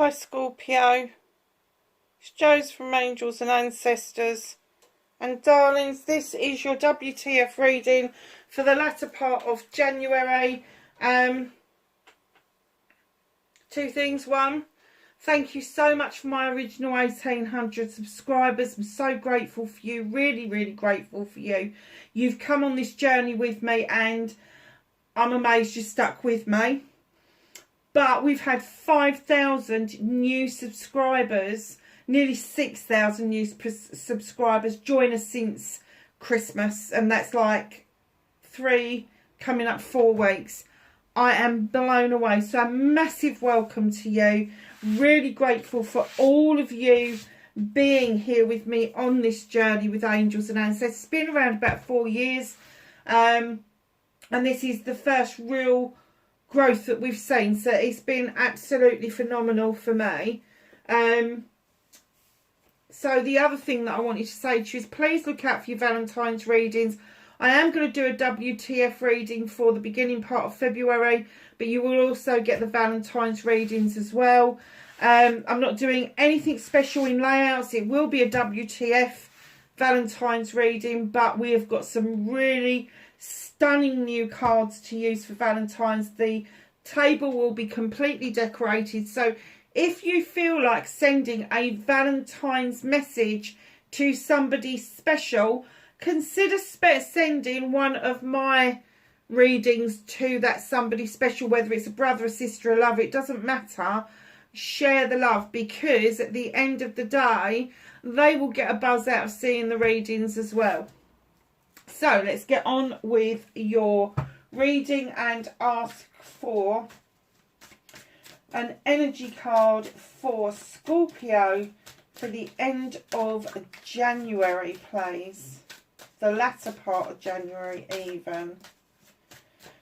Hi Scorpio, it's Joe's from Angels and Ancestors, and darlings, this is your WTF reading for the latter part of January. Two things. One, thank you so much for my original 1800 subscribers. I'm so grateful for you, really grateful for you. You've come on this journey with me and I'm amazed you stuck with me. But we've had 5,000 new subscribers, nearly 6,000 new subscribers join us since Christmas. And that's like 3, coming up 4 weeks. I am blown away. So a massive welcome to you. Really grateful for all of you being here with me on this journey with Angels and Ancestors. It's been around about 4 years. And this is the first real growth that we've seen, so it's been absolutely phenomenal for me. So the other thing that I wanted to say to you is please look out for your Valentine's readings. I am going to do a WTF reading for the beginning part of February, but you will also get the Valentine's readings as well. I'm not doing anything special in layouts. It will be a WTF Valentine's reading, but we have got some really stunning new cards to use for Valentine's. The table will be completely decorated, so if you feel like sending a Valentine's message to somebody special, consider sending one of my readings to that somebody special, whether it's a brother, a sister, a lover, it doesn't matter. Share the love, because at the end of the day they will get a buzz out of seeing the readings as well. So let's get on with your reading and ask for an energy card for Scorpio for the end of January, please. The latter part of January even.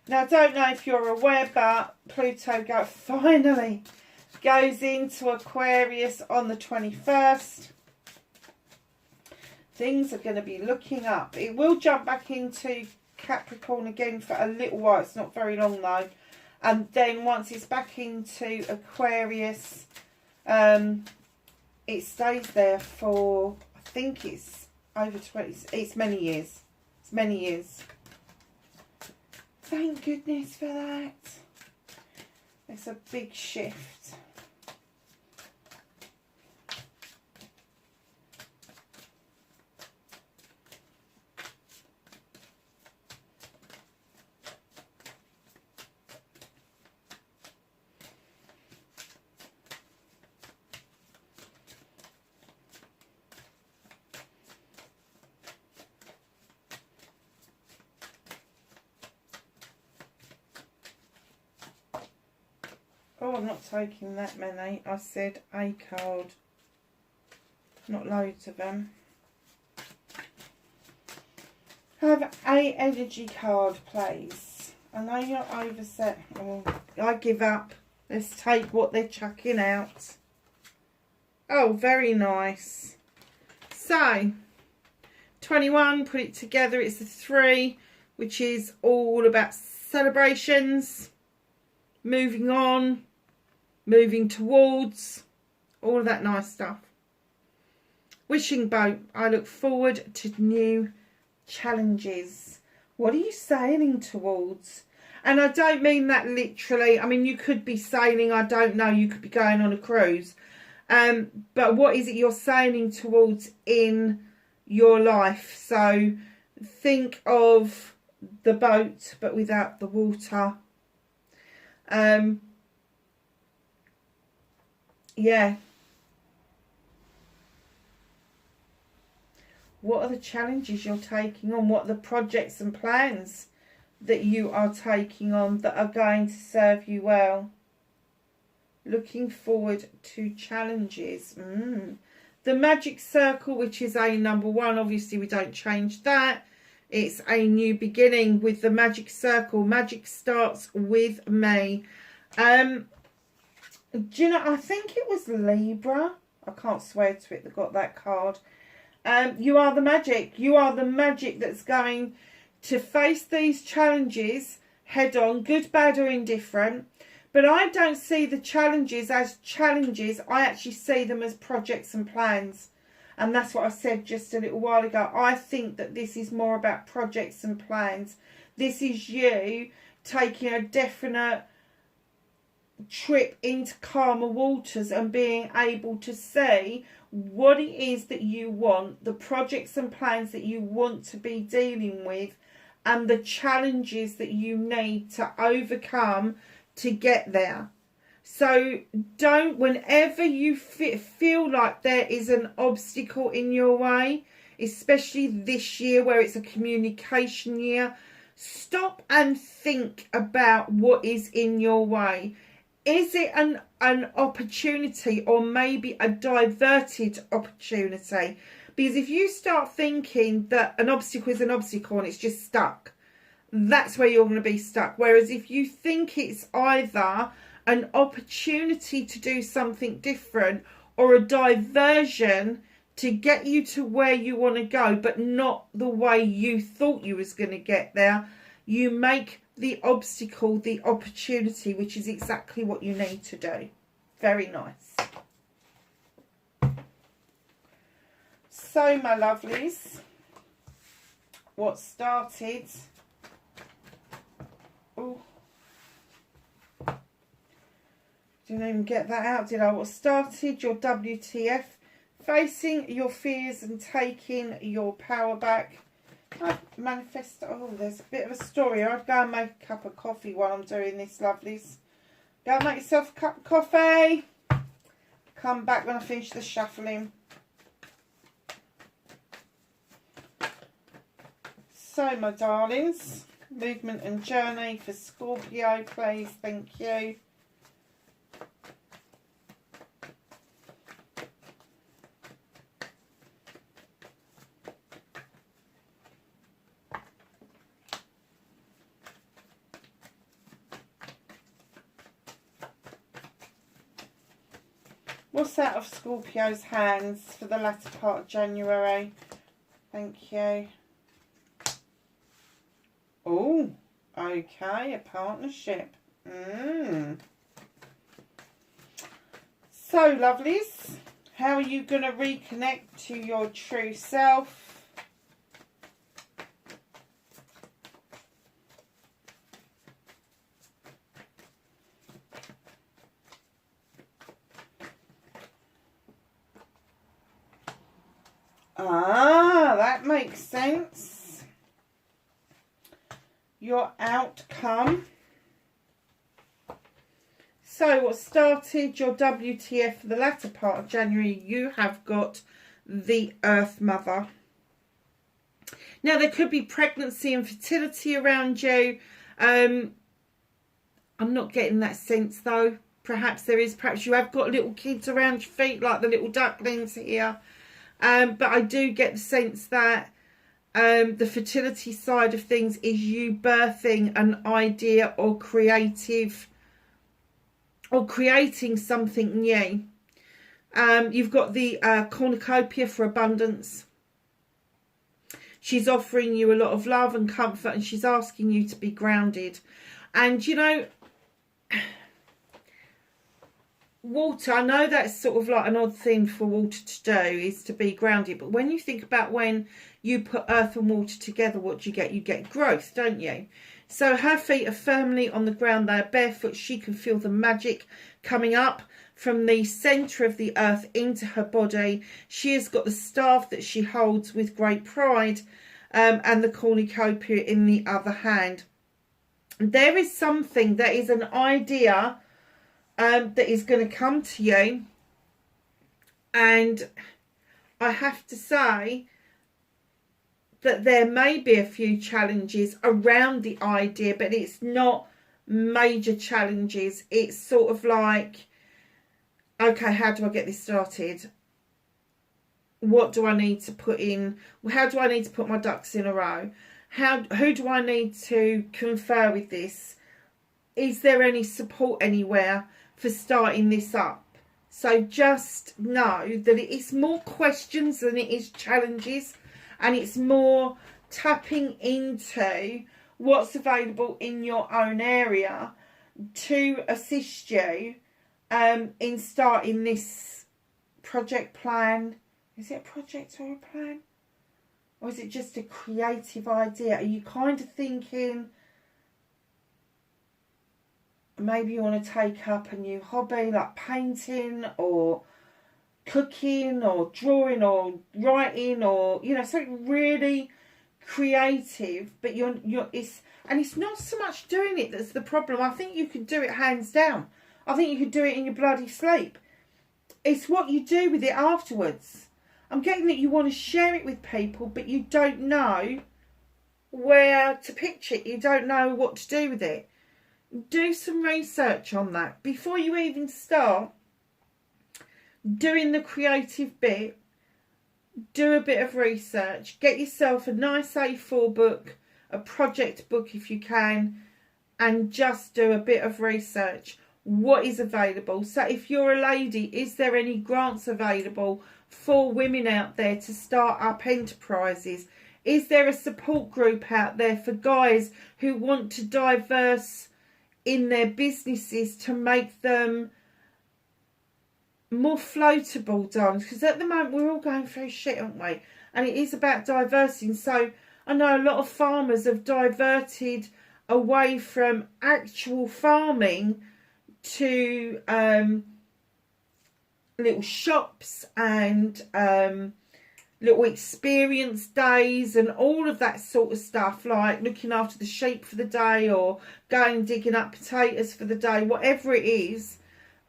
Now, I don't know if you're aware, but Pluto finally goes into Aquarius on the 21st. Things are going to be looking up. It will jump back into Capricorn again for a little while. It's not very long though. And then once it's back into Aquarius, it stays there for, I think it's over 20, it's many years. It's many years. Thank goodness for that. It's a big shift. Oh, I'm not taking that many. I said a card. Not loads of them. Have a energy card, please. I know you're overset. Oh, I give up. Let's take what they're chucking out. Oh, very nice. So, 21, put it together. It's a 3, which is all about celebrations. Moving on, moving towards, all of that nice stuff. Wishing boat, I look forward to new challenges. What are you sailing towards? And I don't mean that literally. I mean, you could be sailing, I don't know, you could be going on a cruise. But what is it you're sailing towards in your life? So think of the boat, but without the water. Yeah. What are the challenges you're taking on? What are the projects and plans that you are taking on that are going to serve you well? Looking forward to challenges. The magic circle, which is a number 1, obviously we don't change that. It's a new beginning with the magic circle. Magic starts with me. Do you know, I think it was Libra. I can't swear to it that got that card. You are the magic. You are the magic that's going to face these challenges head on, good, bad or indifferent. But I don't see the challenges as challenges. I actually see them as projects and plans. And that's what I said just a little while ago. I think that this is more about projects and plans. This is you taking a definite trip into calmer waters and being able to see what it is that you want, the projects and plans that you want to be dealing with, and the challenges that you need to overcome to get there. So don't, whenever you feel like there is an obstacle in your way, especially this year where it's a communication year, stop and think about what is in your way. Is it an opportunity, or maybe a diverted opportunity? Because if you start thinking that an obstacle is an obstacle and it's just stuck, that's where you're going to be stuck. Whereas if you think it's either an opportunity to do something different or a diversion to get you to where you want to go, but not the way you thought you was going to get there, you make the obstacle the opportunity, which is exactly what you need to do. Very nice. So, my lovelies, what started... Oh, didn't even get that out, did I? What started your WTF? Facing your fears and taking your power back. I manifest. Oh, there's a bit of a story. I'd go and make a cup of coffee while I'm doing this, lovelies. Go and make yourself a cup of coffee. Come back when I finish the shuffling. So, my darlings, movement and journey for Scorpio, please. Thank you. What's out of Scorpio's hands for the latter part of January? Thank you. Oh, okay, a partnership. So, lovelies, how are you going to reconnect to your true self? Ah, that makes sense. Your outcome. So what started your WTF for the latter part of January, you have got the Earth Mother. Now there could be pregnancy and fertility around you. I'm not getting that sense though. Perhaps there is. Perhaps you have got little kids around your feet like the little ducklings here. But I do get the sense that the fertility side of things is you birthing an idea or creating something new. You've got the cornucopia for abundance. She's offering you a lot of love and comfort, and she's asking you to be grounded. And you know, water, I know that's sort of like an odd thing for water to do, is to be grounded, but when you think about when you put earth and water together, what do you get? You get growth, don't you? So her feet are firmly on the ground, they are barefoot. She can feel the magic coming up from the centre of the earth into her body. She has got the staff that she holds with great pride, and the cornucopia in the other hand. There is something, that is an idea that is going to come to you, and I have to say that there may be a few challenges around the idea, but it's not major challenges. It's sort of like, okay, how do I get this started? What do I need to put in? How do I need to put my ducks in a row? Who do I need to confer with this? Is there any support anywhere for starting this up? So just know that it's more questions than it is challenges, and it's more tapping into what's available in your own area. to assist you in starting this project plan. Is it a project or a plan? Or is it just a creative idea? Are you kind of thinking maybe you want to take up a new hobby like painting or cooking or drawing or writing, or something really creative, but it's not so much doing it that's the problem. I think you could do it hands down. I think you could do it in your bloody sleep. It's what you do with it afterwards. I'm getting that you want to share it with people, but you don't know where to pitch it. You don't know what to do with it. Do some research on that before you even start doing the creative bit. Do a bit of research. Get yourself a nice A4 book, a project book if you can, and just do a bit of research. What is available? So if you're a lady, is there any grants available for women out there to start up enterprises? Is there a support group out there for guys who want to diverse in their businesses to make them more floatable, darling? Because at the moment we're all going through shit, aren't we? And it is about diversing. So I know a lot of farmers have diverted away from actual farming to little shops and little experience days and all of that sort of stuff, like looking after the sheep for the day or going digging up potatoes for the day, whatever it is.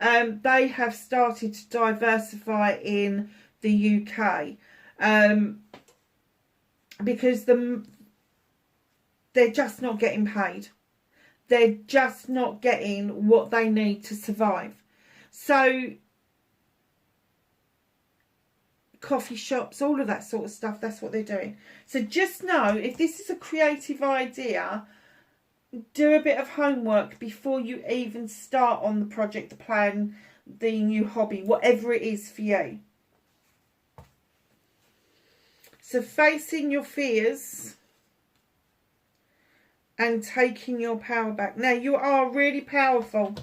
They have started to diversify in the UK because they're just not getting paid. They're just not getting what they need to survive. So coffee shops, all of that sort of stuff, that's what they're doing. So just know, if this is a creative idea, do a bit of homework before you even start on the project, the plan, the new hobby, whatever it is for you. So facing your fears and taking your power back. Now, you are really powerful,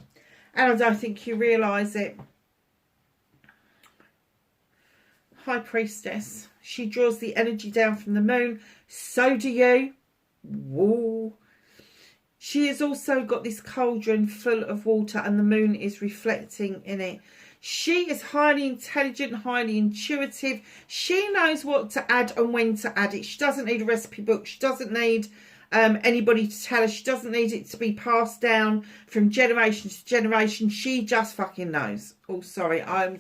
and I don't think you realise it. High Priestess. She draws the energy down from the moon. So do you. Whoa. She has also got this cauldron full of water, and the moon is reflecting in it. She is highly intelligent, highly intuitive. She knows what to add and when to add it. She doesn't need a recipe book. She doesn't need anybody to tell her. She doesn't need it to be passed down from generation to generation. She just fucking knows. Oh, sorry. I'm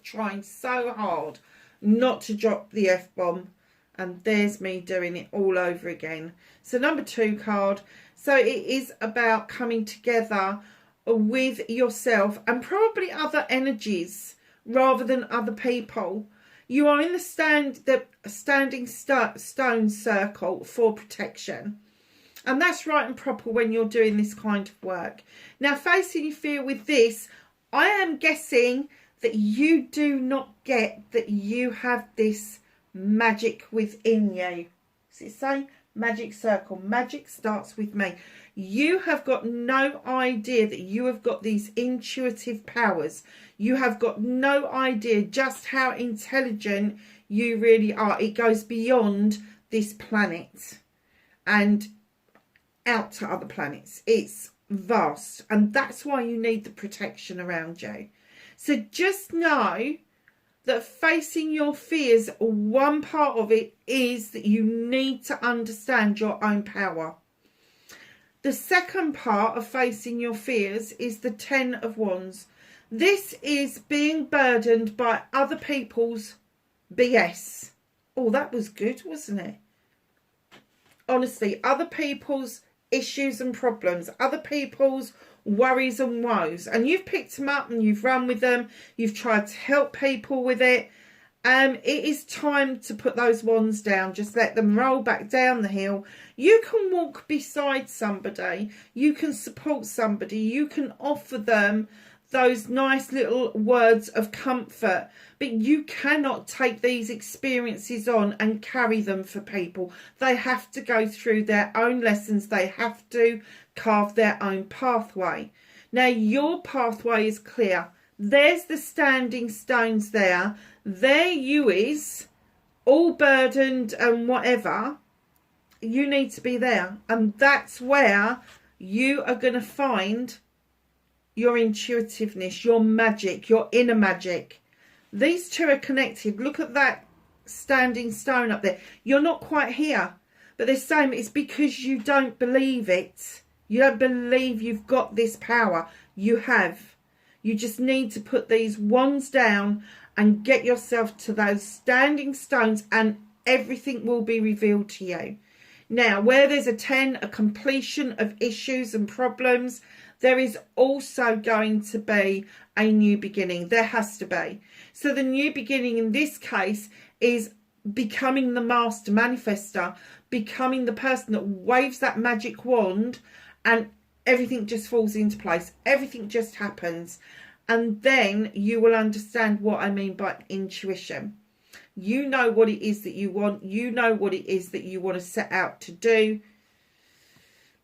trying so hard not to drop the F-bomb. And there's me doing it all over again. So number 2 card. So it is about coming together with yourself and probably other energies rather than other people. You are in the standing stone circle for protection. And that's right and proper when you're doing this kind of work. Now, facing your fear with this, I am guessing that you do not get that you have this magic within you. Does it say magic circle? Magic starts with me. You have got no idea that you have got these intuitive powers. You have got no idea just how intelligent you really are. It goes beyond this planet and out to other planets. It's vast, and that's why you need the protection around you. So just know that facing your fears, one part of it is that you need to understand your own power. The second part of facing your fears is the 10 of Wands. This is being burdened by other people's BS. Oh, that was good, wasn't it? Honestly, other people's issues and problems, other people's worries and woes, and you've picked them up and you've run with them. You've tried to help people with it. It is time to put those wands down. Just let them roll back down the hill. You can walk beside somebody. You can support somebody. You can offer them those nice little words of comfort, but you cannot take these experiences on and carry them for people. They have to go through their own lessons. They have to carve their own pathway. Now your pathway is clear. There's the standing stones there. There you is, all burdened and whatever. You need to be there. And that's where you are going to find your intuitiveness, your magic, your inner magic. These two are connected. Look at that standing stone up there. You're not quite here. But they're saying it's because you don't believe it. You don't believe you've got this power. You have. You just need to put these wands down and get yourself to those standing stones, and everything will be revealed to you. Now, where there's a 10, a completion of issues and problems, there is also going to be a new beginning. There has to be. So the new beginning in this case is becoming the master manifester, becoming the person that waves that magic wand and everything just falls into place. Everything just happens. And then you will understand what I mean by intuition. You know what it is that you want. You know what it is that you want to set out to do.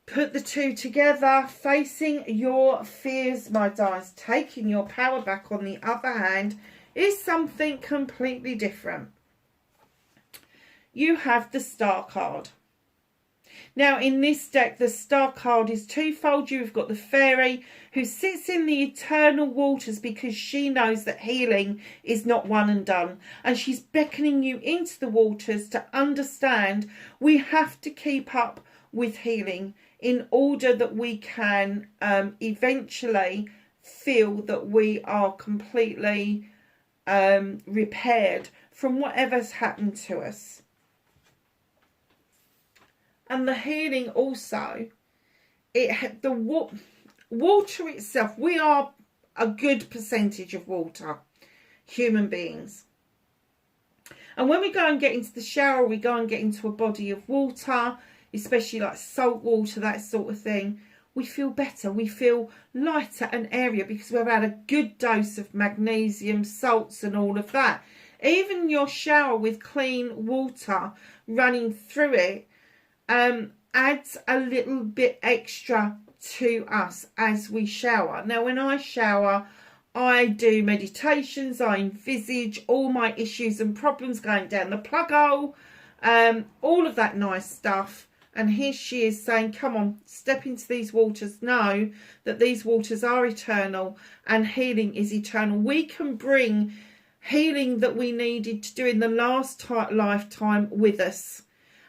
Put the two together. Facing your fears, my darlings. Taking your power back, on the other hand, is something completely different. You have the Star card. Now, in this deck, the Star card is twofold. You've got the fairy who sits in the eternal waters because she knows that healing is not one and done. And she's beckoning you into the waters to understand we have to keep up with healing in order that we can eventually feel that we are completely repaired from whatever's happened to us. And the healing also, water itself, we are a good percentage of water, human beings. And when we go and get into the shower, we go and get into a body of water, especially like salt water, that sort of thing, we feel better. We feel lighter and airier because we've had a good dose of magnesium, salts and all of that. Even your shower with clean water running through it adds a little bit extra to us as we shower. Now, when I shower, I do meditations. I envisage all my issues and problems going down the plug hole, all of that nice stuff. And here she is saying, come on, step into these waters. Know that these waters are eternal and healing is eternal. We can bring healing that we needed to do in the last lifetime with us.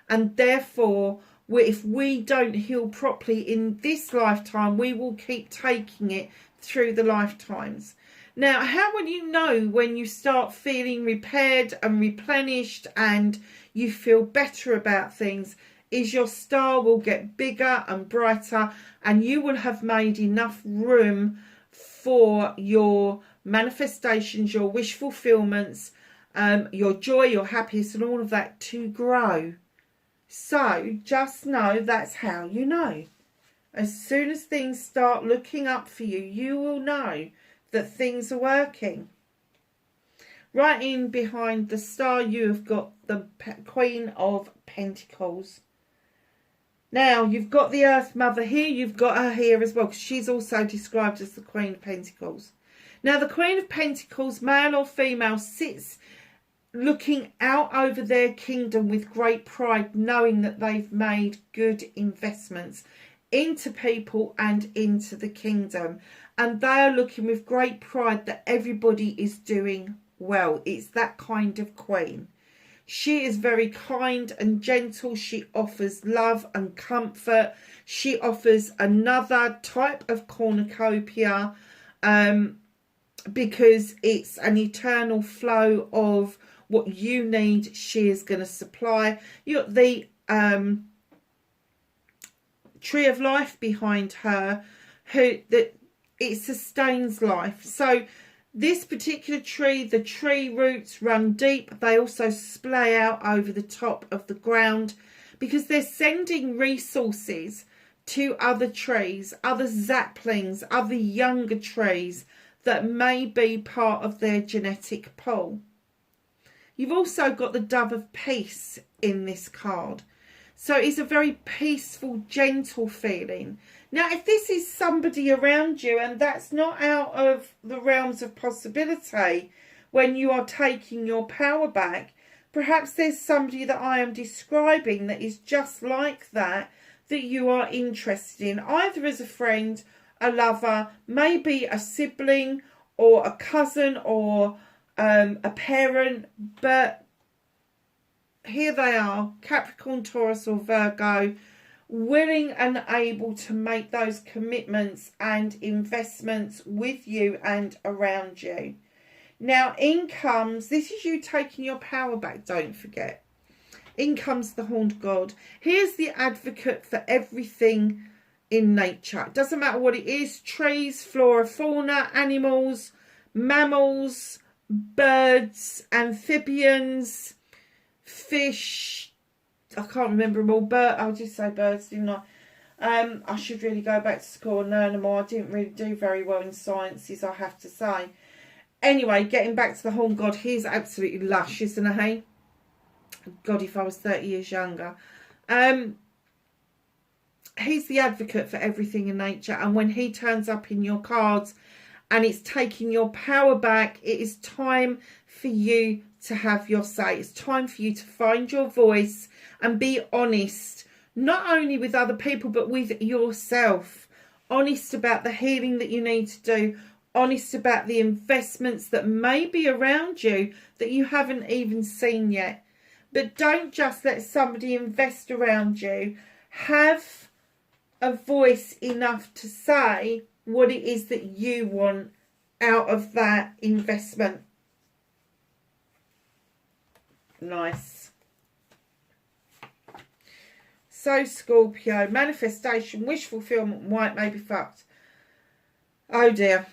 And therefore, if we don't heal properly in this lifetime, we will keep taking it through the lifetimes. Now, how will you know when you start feeling repaired and replenished and you feel better about things? Is your star will get bigger and brighter, and you will have made enough room for your manifestations, your wish fulfillments, your joy, your happiness and all of that to grow. So just know that's how you know. As soon as things start looking up for you, you will know that things are working. Right in behind the star, you have got the Queen of Pentacles. Now, you've got the Earth Mother here. You've got her here as well, because she's also described as the Queen of Pentacles. Now, the Queen of Pentacles, male or female, sits looking out over their kingdom with great pride, knowing that they've made good investments into people and into the kingdom. And they are looking with great pride that everybody is doing well. It's that kind of queen. She is very kind and gentle. She offers love and comfort. She offers another type of cornucopia because it's an eternal flow of what you need. She is going to supply. You got the Tree of Life behind her, that it sustains life. So this particular tree, the tree roots run deep. They also splay out over the top of the ground because they're sending resources to other trees, other saplings, other younger trees that may be part of their genetic pool. You've also got the Dove of Peace in this card. So it's a very peaceful, gentle feeling. Now, if this is somebody around you and that's not out of the realms of possibility when you are taking your power back, perhaps there's somebody that I am describing that is just like that you are interested in, either as a friend, a lover, maybe a sibling or a cousin or a parent. But here they are, Capricorn, Taurus or Virgo, willing and able to make those commitments and investments with you and around you. Now, in comes, this is you taking your power back, don't forget. In comes the Horned God. Here's the advocate for everything in nature. It doesn't matter what it is, trees, flora, fauna, animals, mammals, birds, amphibians, fish. I can't remember them all. I'll just say birds, didn't I? I should really go back to school and learn them more. I didn't really do very well in sciences, I have to say. Anyway, getting back to the Horned God, he's absolutely lush, isn't he? God, if I was 30 years younger. He's the advocate for everything in nature. And when he turns up in your cards and it's taking your power back, it is time for you to have your say. It's time for you to find your voice and be honest, not only with other people, but with yourself. Honest about the healing that you need to do. Honest about the investments that may be around you that you haven't even seen yet. But don't just let somebody invest around you. Have a voice enough to say what it is that you want out of that investment. Nice. So, Scorpio, manifestation, wish fulfillment, white may be fucked. Oh dear.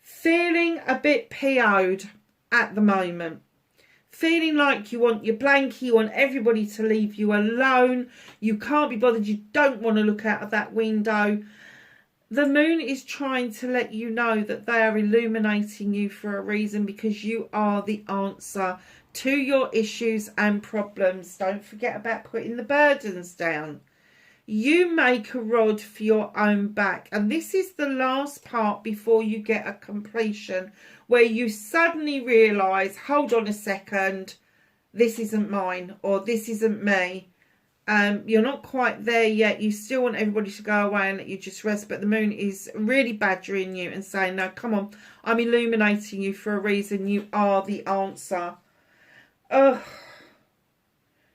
Feeling a bit PO'd at the moment. Feeling like you want your blankie, you want everybody to leave you alone. You can't be bothered, you don't want to look out of that window. The moon is trying to let you know that they are illuminating you for a reason, because you are the answer to your issues and problems. Don't forget about putting the burdens down. You make a rod for your own back. And this is the last part before you get a completion, where you suddenly realise, hold on a second, this isn't mine, or this isn't me. You're not quite there yet. You still want everybody to go away and let you just rest. But the moon is really badgering you and saying, no, come on, I'm illuminating you for a reason. You are the answer. Ugh.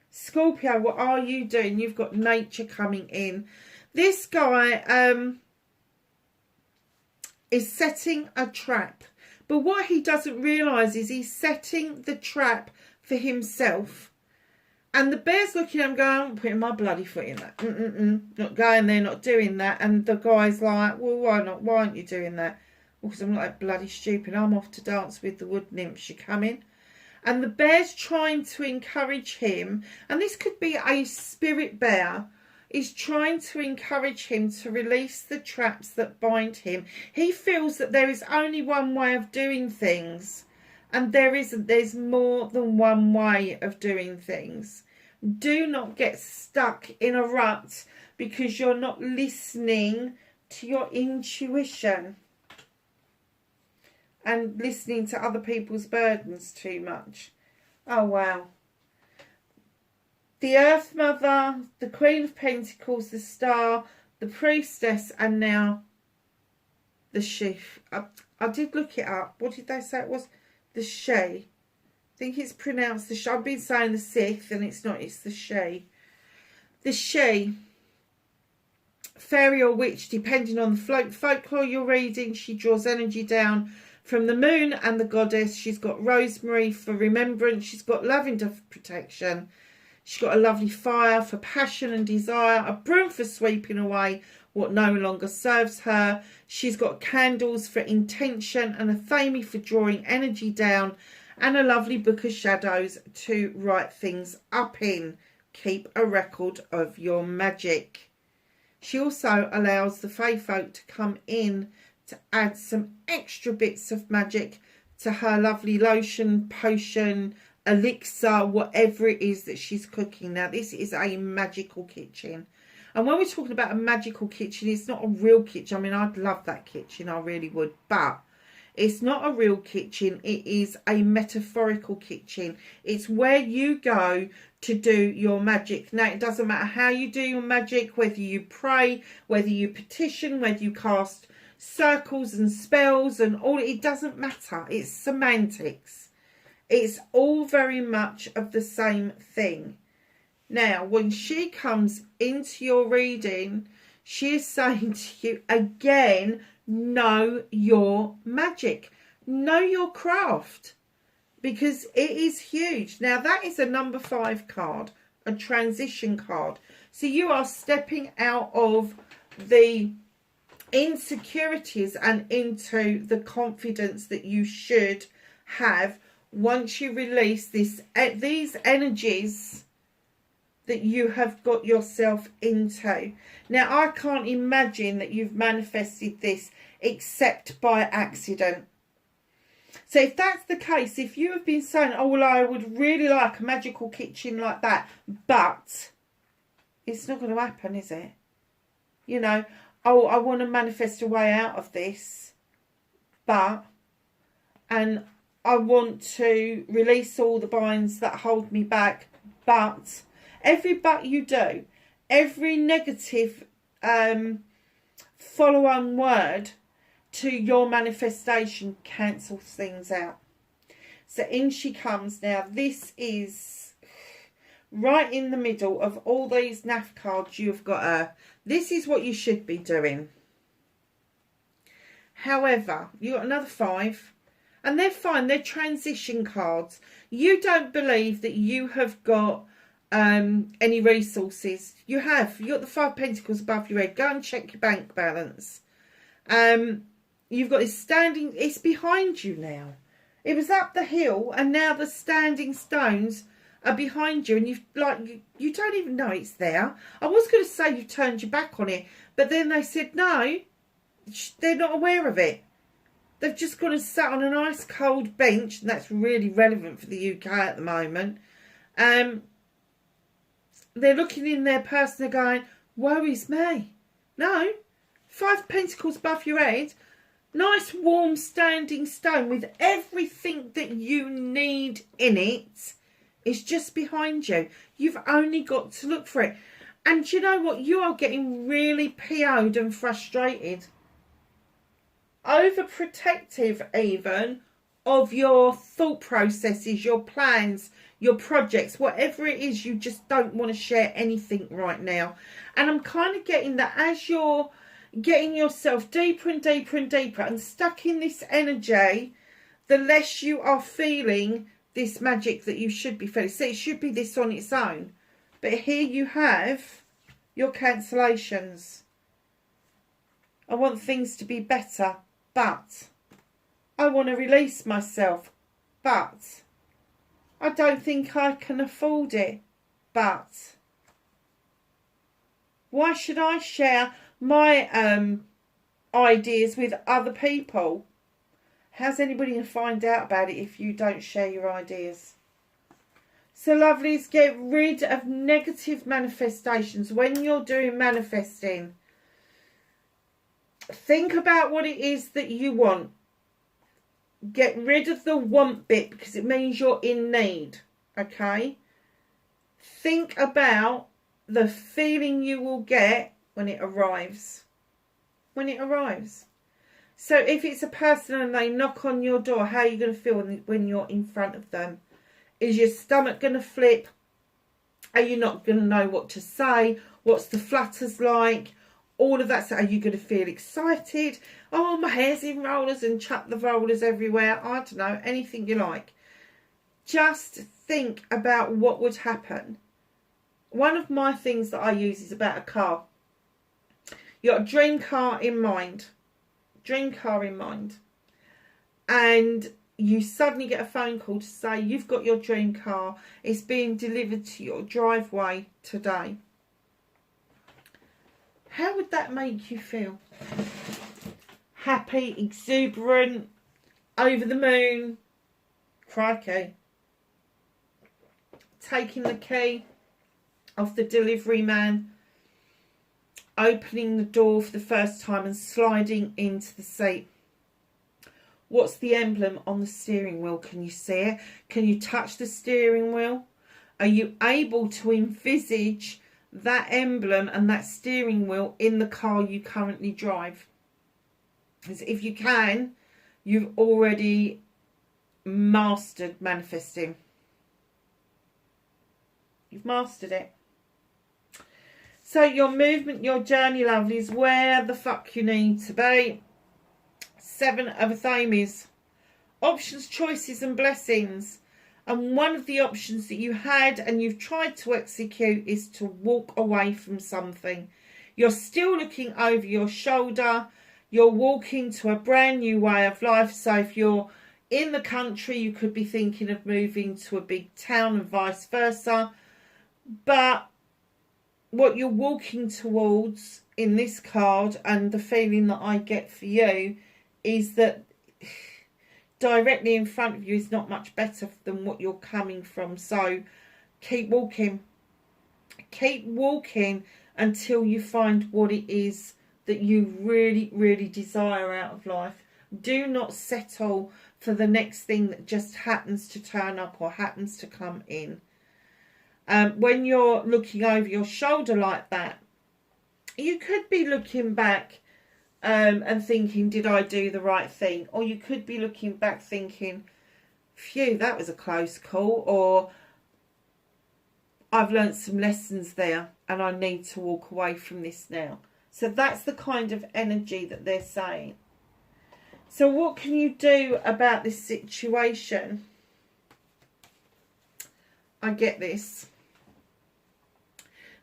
Scorpio, what are you doing? You've got nature coming in. This guy is setting a trap. But what he doesn't realise is he's setting the trap for himself. And the bear's looking at him going, I'm putting my bloody foot in that. Not going there, not doing that. And the guy's like, well, why not? Why aren't you doing that? Well, because I'm not that bloody stupid. I'm off to dance with the wood nymphs. You coming? And the bear's trying to encourage him. And this could be a spirit bear. Is trying to encourage him to release the traps that bind him. He feels that there is only one way of doing things. And there isn't. There's more than one way of doing things. Do not get stuck in a rut because you're not listening to your intuition and listening to other people's burdens too much. Oh, wow. The Earth Mother, the Queen of Pentacles, the Star, the Priestess, and now the Sheaf. I did look it up. What did they say it was? The She. I think it's pronounced the She. I've been saying the Sith, and it's not. It's the She. The She. Fairy or witch, depending on the folklore you're reading. She draws energy down from the moon and the goddess. She's got rosemary for remembrance. She's got lavender for protection. She's got a lovely fire for passion and desire, a broom for sweeping away what no longer serves her. She's got candles for intention and a thammy for drawing energy down, and a lovely book of shadows to write things up in. Keep a record of your magic. She also allows the fae folk to come in to add some extra bits of magic to her lovely lotion, potion, elixir, whatever it is that she's cooking. Now, this is a magical kitchen. And when we're talking about a magical kitchen, it's not a real kitchen. I mean, I'd love that kitchen. I really would. But it's not a real kitchen. It is a metaphorical kitchen. It's where you go to do your magic. Now, it doesn't matter how you do your magic, whether you pray, whether you petition, whether you cast circles and spells and all. It doesn't matter. It's semantics. It's all very much of the same thing. Now, when she comes into your reading, she is saying to you, again, know your magic. Know your craft. Because it is huge. Now, that is a number 5 card. A transition card. So you are stepping out of the insecurities and into the confidence that you should have once you release these energies that you have got yourself into. Now, I can't imagine that you've manifested this except by accident. So if that's the case, if you have been saying, oh, well, I would really like a magical kitchen like that, but it's not going to happen, is it? You know, oh, I want to manifest a way out of this, and I want to release all the binds that hold me back, but every but you do, every negative follow-on word to your manifestation cancels things out. So in she comes. Now, this is right in the middle of all these naff cards you've got her. This is what you should be doing. However, you got another 5. And they're fine. They're transition cards. You don't believe that you have got any resources. You have. You got the 5 Pentacles above your head. Go and check your bank balance. You've got this standing. It's behind you now. It was up the hill, and now the standing stones are behind you, and you don't even know it's there. I was going to say you've turned your back on it, but then they said no. They're not aware of it. They've just gone and sat on an ice cold bench, and that's really relevant for the UK at the moment. They're looking in their purse and they're going, woe is me. No, 5 Pentacles above your head. Nice warm standing stone with everything that you need in it is just behind you. You've only got to look for it. And you know what? You are getting really PO'd and frustrated. Overprotective even of your thought processes, your plans, your projects, whatever it is, you just don't want to share anything right now. And I'm kind of getting that as you're getting yourself deeper and deeper and deeper and stuck in this energy, the less you are feeling this magic that you should be feeling. So it should be this on its own. But here you have your cancellations. I want things to be better, but I want to release myself, but I don't think I can afford it, but why should I share my ideas with other people? How's anybody going to find out about it if you don't share your ideas? So lovelies, get rid of negative manifestations. When you're doing manifesting, think about what it is that you want. Get rid of the want bit, because it means you're in need, okay? Think about the feeling you will get when it arrives. When it arrives. So if it's a person and they knock on your door, how are you going to feel when you're in front of them? Is your stomach going to flip? Are you not going to know what to say? What's the flutters like? All of that. So are you going to feel excited? Oh, my hair's in rollers, and chuck the rollers everywhere. I don't know, anything you like. Just think about what would happen. One of my things that I use is about a car. You got a dream car in mind. Dream car in mind. And you suddenly get a phone call to say you've got your dream car. It's being delivered to your driveway today. How would that make you feel? Happy, exuberant, over the moon? Crikey. taking the key off the delivery man, opening the door for the first time and sliding into the seat. What's the emblem on the steering wheel? Can you see it? Can you touch the steering wheel? Are you able to envisage that emblem and that steering wheel in the car you currently drive? Because if you can, you've already mastered manifesting. You've mastered it. So your movement, your journey, love, is where the fuck you need to be. 7 of Athames. Options, choices and blessings. And one of the options that you had and you've tried to execute is to walk away from something. You're still looking over your shoulder. You're walking to a brand new way of life. So if you're in the country, you could be thinking of moving to a big town and vice versa. But what you're walking towards in this card, and the feeling that I get for you, is that directly in front of you is not much better than what you're coming from. So keep walking. Keep walking until you find what it is that you really, really desire out of life. Do not settle for the next thing that just happens to turn up or happens to come in. When you're looking over your shoulder like that, you could be looking back and thinking, did I do the right thing? Or you could be looking back thinking, phew, that was a close call. Or I've learnt some lessons there and I need to walk away from this now. So that's the kind of energy that they're saying. So what can you do about this situation? I get this.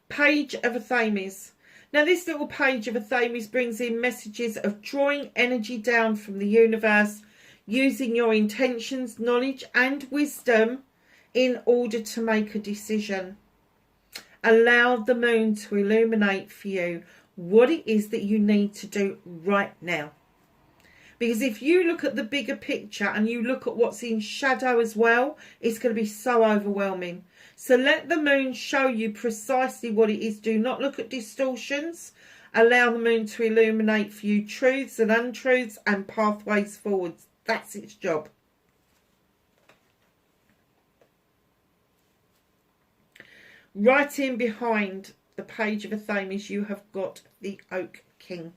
Page of Athames. Now this little page of Athames brings in messages of drawing energy down from the universe, using your intentions, knowledge and wisdom in order to make a decision. Allow the moon to illuminate for you what it is that you need to do right now. Because if you look at the bigger picture and you look at what's in shadow as well, it's going to be so overwhelming. So let the moon show you precisely what it is. Do not look at distortions. Allow the moon to illuminate for you truths and untruths and pathways forwards. That's its job. Right in behind the page of Athames, you have got the Oak King.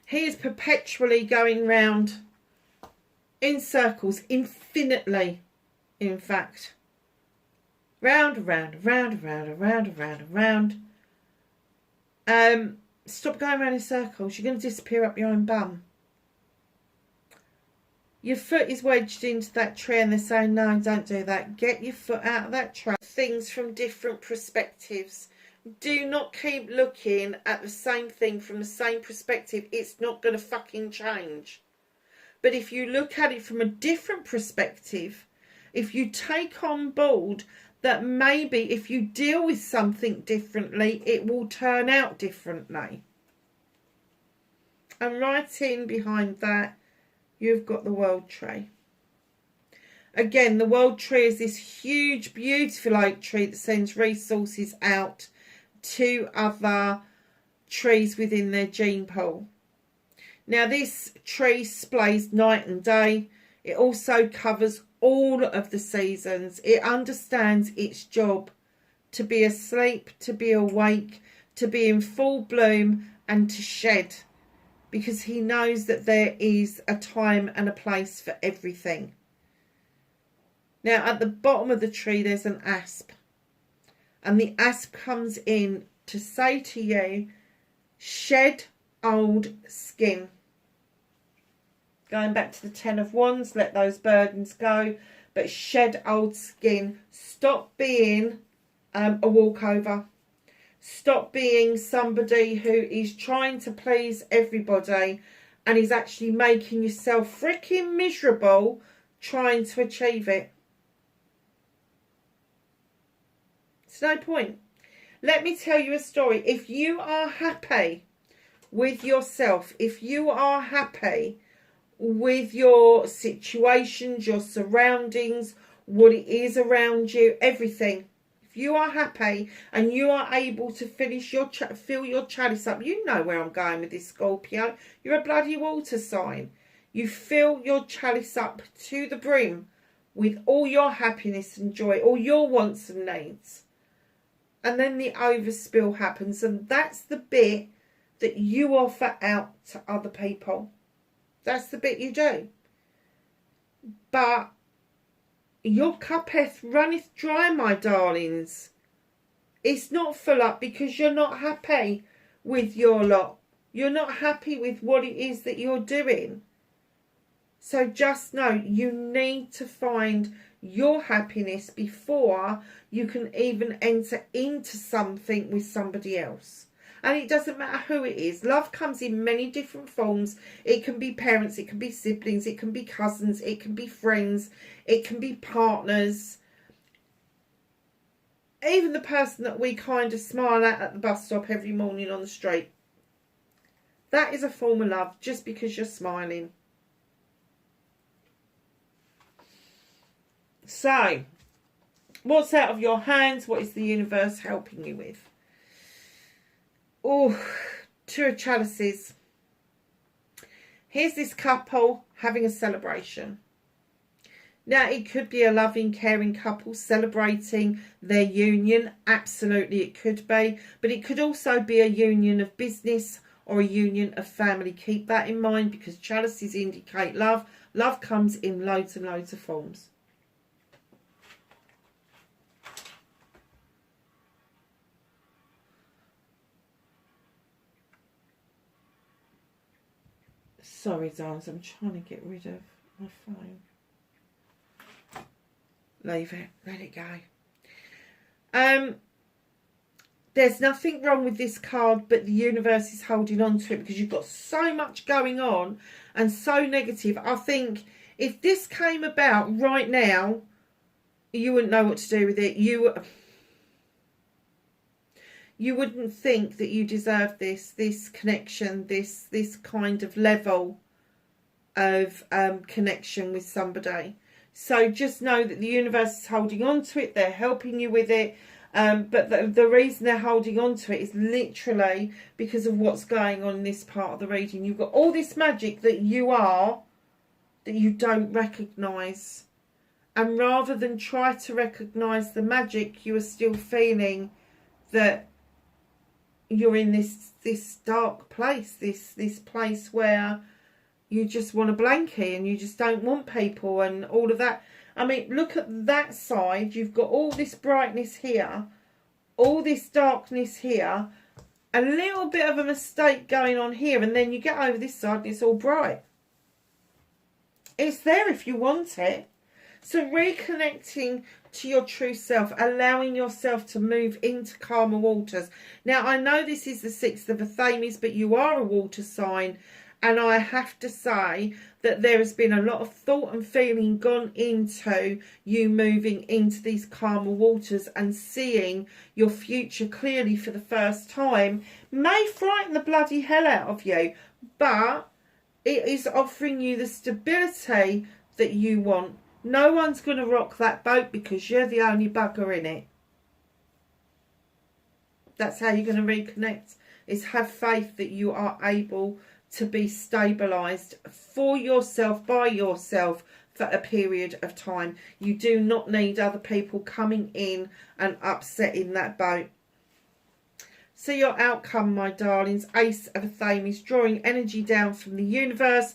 He is perpetually going round in circles, infinitely, in fact. Round, round, round, round, round, round, round. Stop going round in circles. You're going to disappear up your own bum. Your foot is wedged into that tree and they're saying, no, don't do that. Get your foot out of that tree. Things from different perspectives. Do not keep looking at the same thing from the same perspective. It's not going to fucking change. But if you look at it from a different perspective, if you take on board that maybe if you deal with something differently, it will turn out differently. And right in behind that, you've got the World Tree. Again, the World Tree is this huge, beautiful oak tree that sends resources out to other trees within their gene pool. Now, this tree displays night and day. It also covers all of the seasons. It understands its job to be asleep, to be awake, to be in full bloom and to shed. Because he knows that there is a time and a place for everything. Now, at the bottom of the tree, there's an asp. And the asp comes in to say to you, shed old skin. Going back to the 10 of Wands, let those burdens go. But shed old skin. Stop being a walkover. Stop being somebody who is trying to please everybody and is actually making yourself freaking miserable trying to achieve it. It's no point. Let me tell you a story. If you are happy with yourself, if you are happy with your situations, your surroundings, what it is around you, everything. If you are happy and you are able to finish your fill your chalice up, you know where I'm going with this, Scorpio. You're a bloody water sign. You fill your chalice up to the brim with all your happiness and joy, all your wants and needs. And then the overspill happens, and that's the bit that you offer out to other people. That's the bit you do. But your cuppeth runneth dry, my darlings. It's not full up because you're not happy with your lot. You're not happy with what it is that you're doing. So just know you need to find your happiness before you can even enter into something with somebody else. And it doesn't matter who it is. Love comes in many different forms. It can be parents, it can be siblings, it can be cousins, it can be friends, it can be partners. Even the person that we kind of smile at the bus stop every morning on the street. That is a form of love just because you're smiling. So, what's out of your hands? What is the universe helping you with? Oh, Two of Chalices. Here's this couple having a celebration. Now, it could be a loving, caring couple celebrating their union. Absolutely, it could be. But it could also be a union of business or a union of family. Keep that in mind because chalices indicate love. Love comes in loads and loads of forms. Sorry, darlings, I'm trying to get rid of my phone. Leave it. Let it go. There's nothing wrong with this card, but the universe is holding on to it because you've got so much going on and so negative. I think if this came about right now, you wouldn't know what to do with it. You wouldn't think that you deserve this connection, this kind of level of connection with somebody. So just know that the universe is holding on to it. They're helping you with it. But the reason they're holding on to it is literally because of what's going on in this part of the reading. You've got all this magic that you are, that you don't recognise. And rather than try to recognise the magic, you are still feeling that you're in this dark place, this place where you just want a blankie and you just don't want people and all of that. I mean, look at that side. You've got all this brightness here, all this darkness here, a little bit of a mistake going on here, and then you get over this side and it's all bright. It's there if you want it. So reconnecting to your true self, allowing yourself to move into calmer waters. Now, I know this is the 6th of Athames, but you are a water sign. And I have to say that there has been a lot of thought and feeling gone into you moving into these calmer waters and seeing your future clearly for the first time. May frighten the bloody hell out of you, but it is offering you the stability that you want. No one's going to rock that boat because you're the only bugger in it. That's how you're going to reconnect, is have faith that you are able to be stabilised for yourself, by yourself, for a period of time. You do not need other people coming in and upsetting that boat. So your outcome, my darlings, Ace of Athames, drawing energy down from the universe,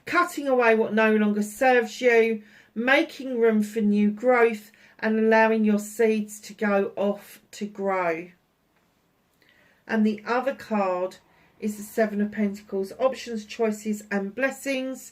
cutting away what no longer serves you, making room for new growth and allowing your seeds to go off to grow. And the other card is the 7 of Pentacles, options, choices and blessings.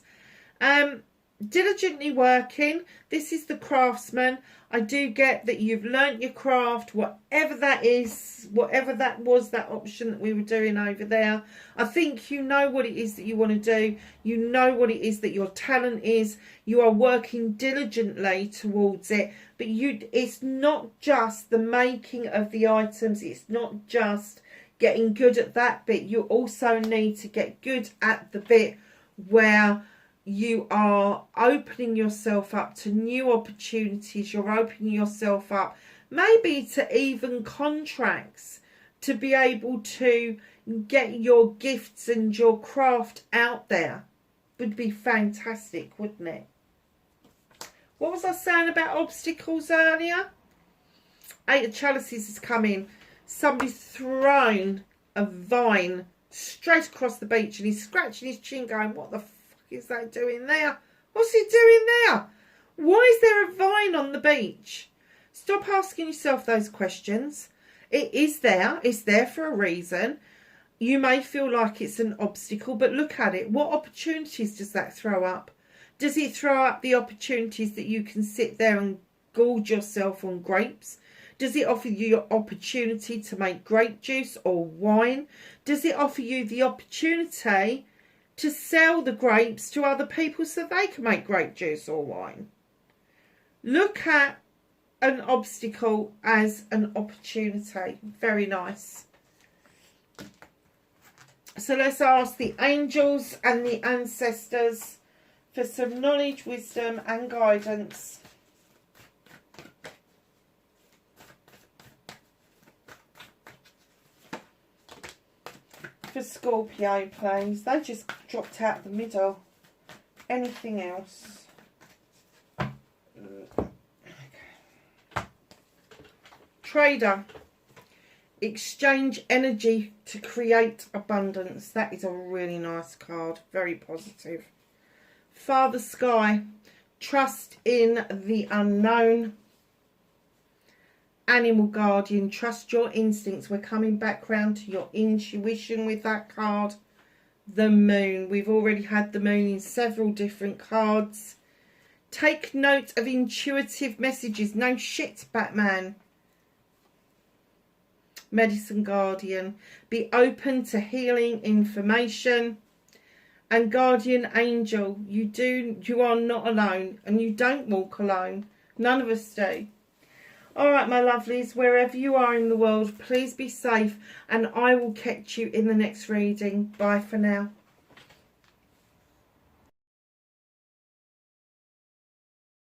Diligently working. This is the craftsman. I do get that you've learnt your craft, whatever that is, whatever that was, that option that we were doing over there. I think you know what it is that you want to do. You know what it is that your talent is. You are working diligently towards it. But it's not just the making of the items. It's not just getting good at that bit. You also need to get good at the bit where you are opening yourself up to new opportunities. You're opening yourself up maybe to even contracts to be able to get your gifts and your craft out there. Would be fantastic, wouldn't it? What was I saying about obstacles earlier? Eight of Chalices has come in. Somebody's thrown a vine straight across the beach and he's scratching his chin going, what the fuck is that doing there? What's he doing there? Why is there a vine on the beach? Stop asking yourself those questions. It is there. It's there for a reason. You may feel like it's an obstacle, but look at it. What opportunities does that throw up? Does it throw up the opportunities that you can sit there and gorge yourself on grapes? Does it offer you your opportunity to make grape juice or wine? Does it offer you the opportunity to sell the grapes to other people so they can make grape juice or wine? Look at an obstacle as an opportunity. Very nice. So let's ask the angels and the ancestors for some knowledge, wisdom and guidance. For Scorpio, please. They just dropped out the middle. Anything else? Okay. Trader. Exchange energy to create abundance. That is a really nice card. Very positive. Father Sky. Trust in the unknown. Animal Guardian. Trust your instincts. We're coming back round to your intuition with that card. The Moon. We've already had the Moon in several different cards. Take note of intuitive messages. No shit, Batman. Medicine Guardian. Be open to healing information. And Guardian Angel. You are not alone. And you don't walk alone. None of us do. Alright, my lovelies, wherever you are in the world, please be safe. And I will catch you in the next reading. Bye for now.